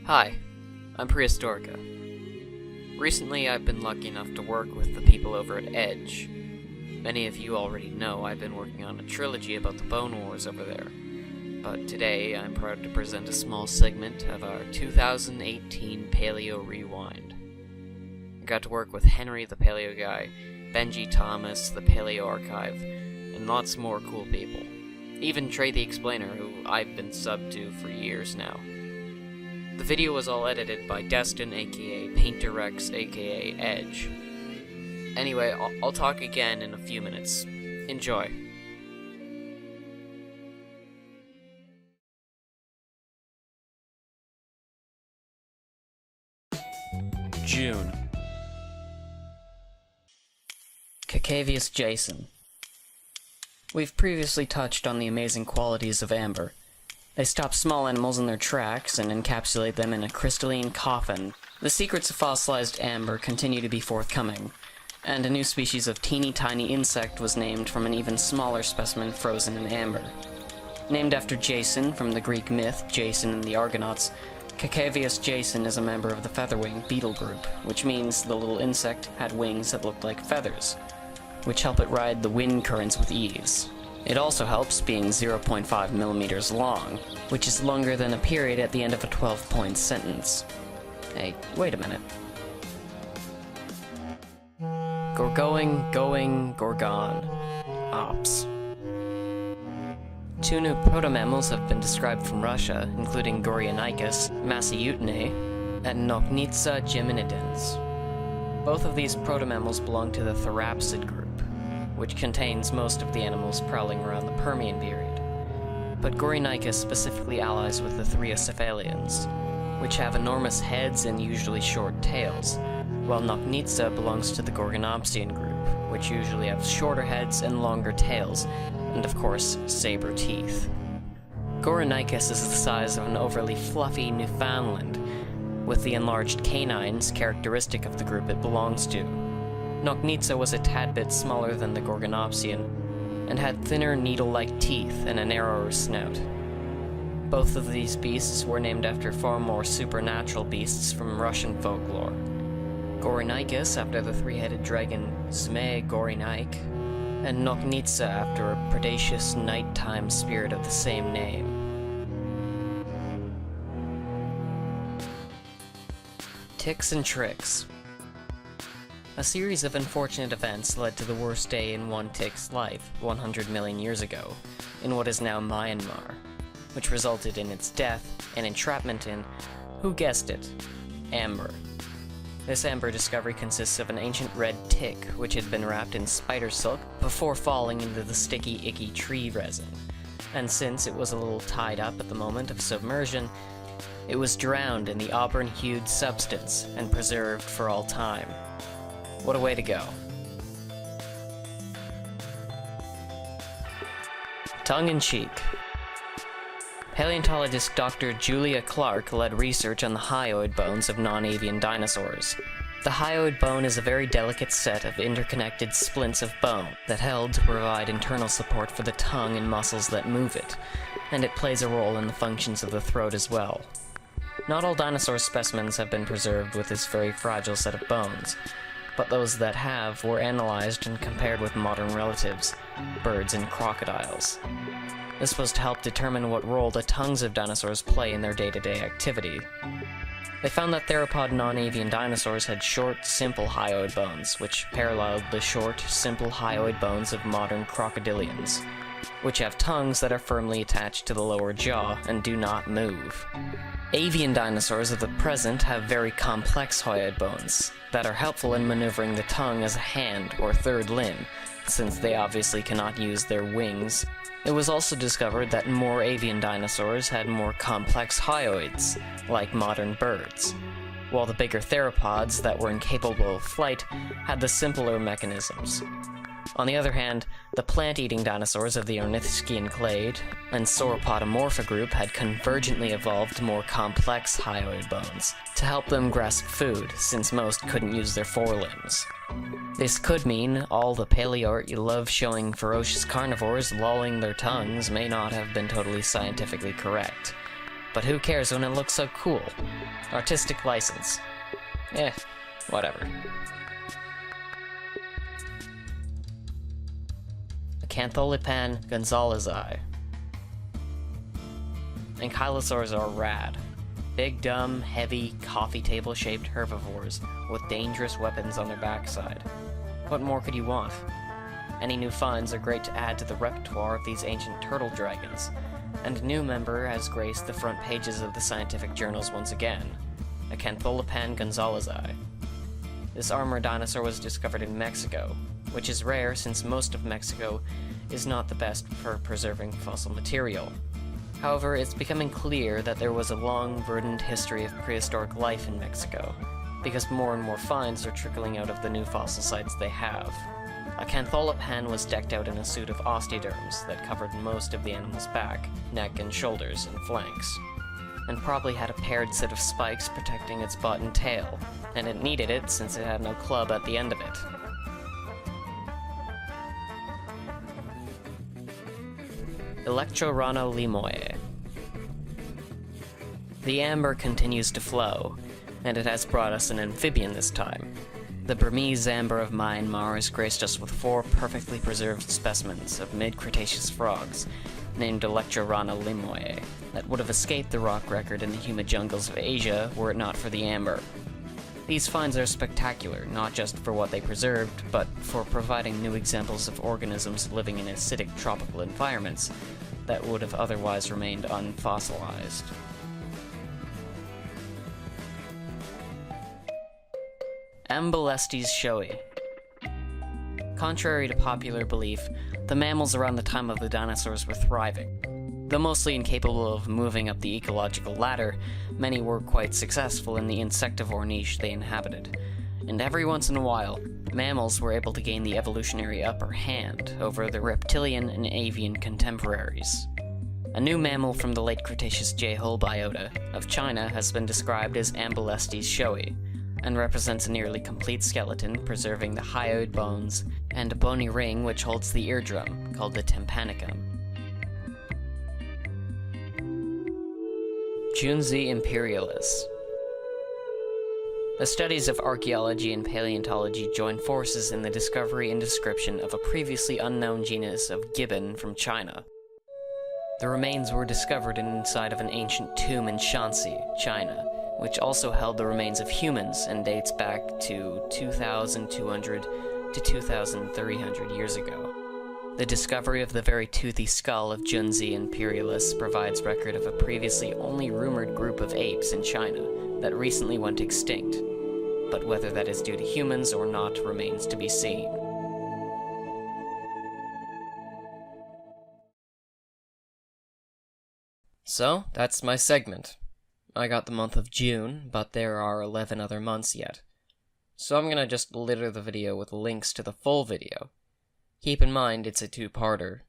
Hi, I'm Prehistorica. Recently I've been lucky enough to work with the people over at e.d.g.e. Many of you already know I've been working on a trilogy about the Bone Wars over there. But today I'm proud to present a small segment of our 2018 Paleo Rewind. I got to work with Henry the Paleo Guy, Benji Thomas, the Paleo Archive, and lots more cool people. Even Trey the Explainer, who I've been subbed to for years now. The video was all edited by Destin, aka PainterRex, aka e.d.g.e. Anyway, I'll talk again in a few minutes. Enjoy. June. Cacavius Jason. We've previously touched on the amazing qualities of amber. They stop small animals in their tracks and encapsulate them in a crystalline coffin. The secrets of fossilized amber continue to be forthcoming, and a new species of teeny tiny insect was named from an even smaller specimen frozen in amber. Named after Jason from the Greek myth Jason and the Argonauts, Cacavius Jason is a member of the featherwing beetle group, which means the little insect had wings that looked like feathers, which help it ride the wind currents with ease. It also helps being 0.5 millimeters long, which is longer than a period at the end of a 12-point sentence. Hey, wait a minute. Gorgoing, going, gorgon. Ops. Two new proto-mammals have been described from Russia, including Gorionicus, Massiutinae, and Nochnitsa geminidens. Both of these proto-mammals belong to the Therapsid group, which contains most of the animals prowling around the Permian period. But Gorionicus specifically allies with the Thriocephalians, which have enormous heads and usually short tails, while Nochnitsa belongs to the Gorgonopsian group, which usually have shorter heads and longer tails, and of course, saber teeth. Gorionicus is the size of an overly fluffy Newfoundland, with the enlarged canines characteristic of the group it belongs to. Nochnitsa was a tad bit smaller than the Gorgonopsian, and had thinner needle-like teeth and a narrower snout. Both of these beasts were named after far more supernatural beasts from Russian folklore. Gorionicus after the three-headed dragon Zmei Gorinaik, and Nochnitsa after a predaceous nighttime spirit of the same name. Ticks and tricks. A series of unfortunate events led to the worst day in one tick's life 100 million years ago, in what is now Myanmar, which resulted in its death and entrapment in, who guessed it, amber. This amber discovery consists of an ancient red tick which had been wrapped in spider silk before falling into the sticky, icky tree resin, and since it was a little tied up at the moment of submersion, it was drowned in the auburn-hued substance and preserved for all time. What a way to go. Tongue-in-cheek. Paleontologist Dr. Julia Clark led research on the hyoid bones of non-avian dinosaurs. The hyoid bone is a very delicate set of interconnected splints of bone that held to provide internal support for the tongue and muscles that move it, and it plays a role in the functions of the throat as well. Not all dinosaur specimens have been preserved with this very fragile set of bones, but those that have were analyzed and compared with modern relatives, birds and crocodiles. This was to help determine what role the tongues of dinosaurs play in their day-to-day activity. They found that theropod non-avian dinosaurs had short, simple hyoid bones, which paralleled the short, simple hyoid bones of modern crocodilians, which have tongues that are firmly attached to the lower jaw and do not move. Avian dinosaurs of the present have very complex hyoid bones that are helpful in maneuvering the tongue as a hand or third limb, since they obviously cannot use their wings. It was also discovered that more avian dinosaurs had more complex hyoids, like modern birds, while the bigger theropods that were incapable of flight had the simpler mechanisms. On the other hand, the plant-eating dinosaurs of the Ornithischian clade and Sauropodomorpha group had convergently evolved more complex hyoid bones to help them grasp food, since most couldn't use their forelimbs. This could mean all the paleo-art you love showing ferocious carnivores lolling their tongues may not have been totally scientifically correct. But who cares when it looks so cool? Artistic license. Whatever. Acantholipan gonzalezi. Ankylosaurs are rad. Big, dumb, heavy, coffee table-shaped herbivores with dangerous weapons on their backside. What more could you want? Any new finds are great to add to the repertoire of these ancient turtle dragons, and a new member has graced the front pages of the scientific journals once again, Acantholipan gonzalezi. This armored dinosaur was discovered in Mexico, which is rare since most of Mexico is not the best for preserving fossil material. However, it's becoming clear that there was a long, verdant history of prehistoric life in Mexico, because more and more finds are trickling out of the new fossil sites they have. Acantholipan was decked out in a suit of osteoderms that covered most of the animal's back, neck, and shoulders and flanks, and probably had a paired set of spikes protecting its butt and tail, and it needed it since it had no club at the end of it. Electrorana limoe. The amber continues to flow, and it has brought us an amphibian this time. The Burmese amber of Myanmar has graced us with 4 perfectly preserved specimens of mid-Cretaceous frogs, named Electrorana limoe, that would have escaped the rock record in the humid jungles of Asia were it not for the amber. These finds are spectacular, not just for what they preserved, but for providing new examples of organisms living in acidic tropical environments that would have otherwise remained unfossilized. Ambulestes shoei. Contrary to popular belief, the mammals around the time of the dinosaurs were thriving. Though mostly incapable of moving up the ecological ladder, many were quite successful in the insectivore niche they inhabited. And every once in a while, mammals were able to gain the evolutionary upper hand over their reptilian and avian contemporaries. A new mammal from the late Cretaceous J-hole biota of China has been described as Ambulestes shoei, and represents a nearly complete skeleton preserving the hyoid bones and a bony ring which holds the eardrum, called the tympanicum. e.d.g.e imperialis. The studies of archaeology and paleontology joined forces in the discovery and description of a previously unknown genus of gibbon from China. The remains were discovered inside of an ancient tomb in Shanxi, China, which also held the remains of humans and dates back to 2,200 to 2,300 years ago. The discovery of the very toothy skull of e.d.g.e imperialis provides record of a previously only rumored group of apes in China that recently went extinct, but whether that is due to humans or not remains to be seen. So, that's my segment. I got the month of June, but there are 11 other months yet. So I'm gonna just litter the video with links to the full video. Keep in mind, it's a 2-parter.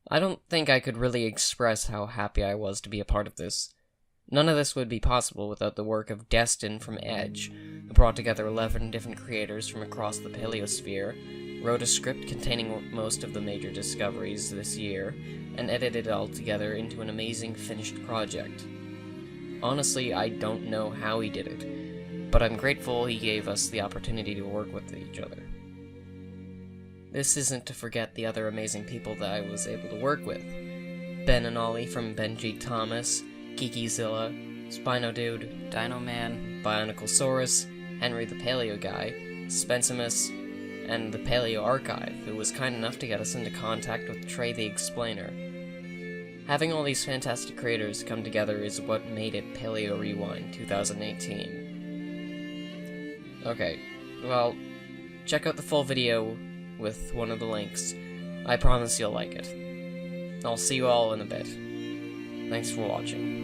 I don't think I could really express how happy I was to be a part of this. None of this would be possible without the work of Destin from e.d.g.e, who brought together 11 different creators from across the paleosphere, wrote a script containing most of the major discoveries this year, and edited it all together into an amazing finished project. Honestly, I don't know how he did it, but I'm grateful he gave us the opportunity to work with each other. This isn't to forget the other amazing people that I was able to work with. Ben and Ollie from Benji Thomas, Kikizilla, Spino Dude, Dino Man, Bioniclesaurus, Henry the Paleo Guy, Spensimus, and the Paleo Archive, who was kind enough to get us into contact with Trey the Explainer. Having all these fantastic creators come together is what made it PaleoREWIND 2018. Okay, well, check out the full video with one of the links. I promise you'll like it. I'll see you all in a bit. Thanks for watching.